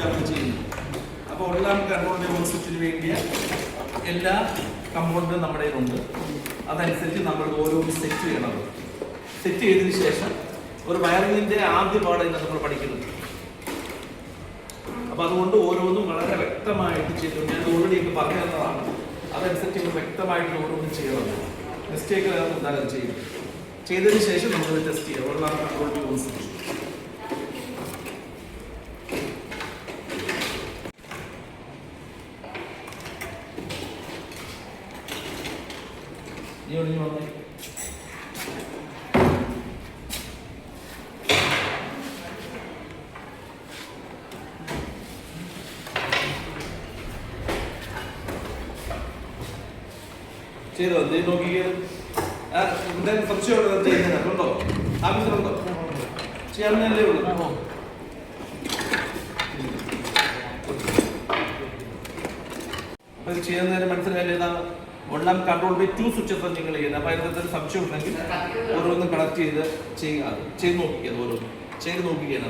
സ്വിച്ചാണ് ചെയ്യുന്നത്. അപ്പോൾ ഉള്ള കൺട്രോളിൻ്റെ ഓൺ സ്വിച്ചിന് വേണ്ടിയ എല്ലാ കമ്പോണൻറ്റും നമ്മുടെ കയ്യിലുണ്ട്. അതനുസരിച്ച് നമ്മൾ ഓരോന്നും സെറ്റ് ചെയ്യണം. സെറ്റ് ചെയ്തതിന് ശേഷം ഒരു വയറിങ്ങിൻ്റെ ആദ്യ പാഠം നമ്മൾ പഠിക്കുന്നത്. അപ്പോൾ അതുകൊണ്ട് ഓരോന്നും വളരെ വ്യക്തമായിട്ട് ചെയ്തു. ഞാൻ ഓൾറെഡി ഒക്കെ പറഞ്ഞു തന്നതാണ്. അതനുസരിച്ച് വ്യക്തമായിട്ട് ഓരോന്നും ചെയ്യണം. മിസ്റ്റേക്ക് എന്തായാലും ചെയ്യും. ചെയ്തതിന് ശേഷം നമ്മൾ ടെസ്റ്റ് ചെയ്യുക. ഉള്ള കൺട്രോൾ ഓൺ സ്വിച്ച് വന്നേ. ചെയ്തോ നോക്കിയത് എന്തായാലും സംശയമുള്ളത് ചെയ്യുന്നുണ്ടോ? ആവശ്യമുണ്ടോ? ചെയ്യാവുന്നല്ലേ ഉള്ളൂ. അപ്പൊ ചെയ്യുന്നതിന് മനസ്സിലായില്ലേ? ഇതാണ് ഒന്നാം കൺട്രോൾ ബൈ 2 സ്വിച്ചസ് നിങ്ങൾ ചെയ്യുന്നത്. അപ്പൊ അതിനകത്ത് സംശയം ഉണ്ടെങ്കിൽ ഓരോന്നും കണക്ട് ചെയ്ത് ചെയ്യുക. ചെയ്ത് നോക്കിയത് ഓരോന്നും ചെയ്ത് നോക്കിയത്.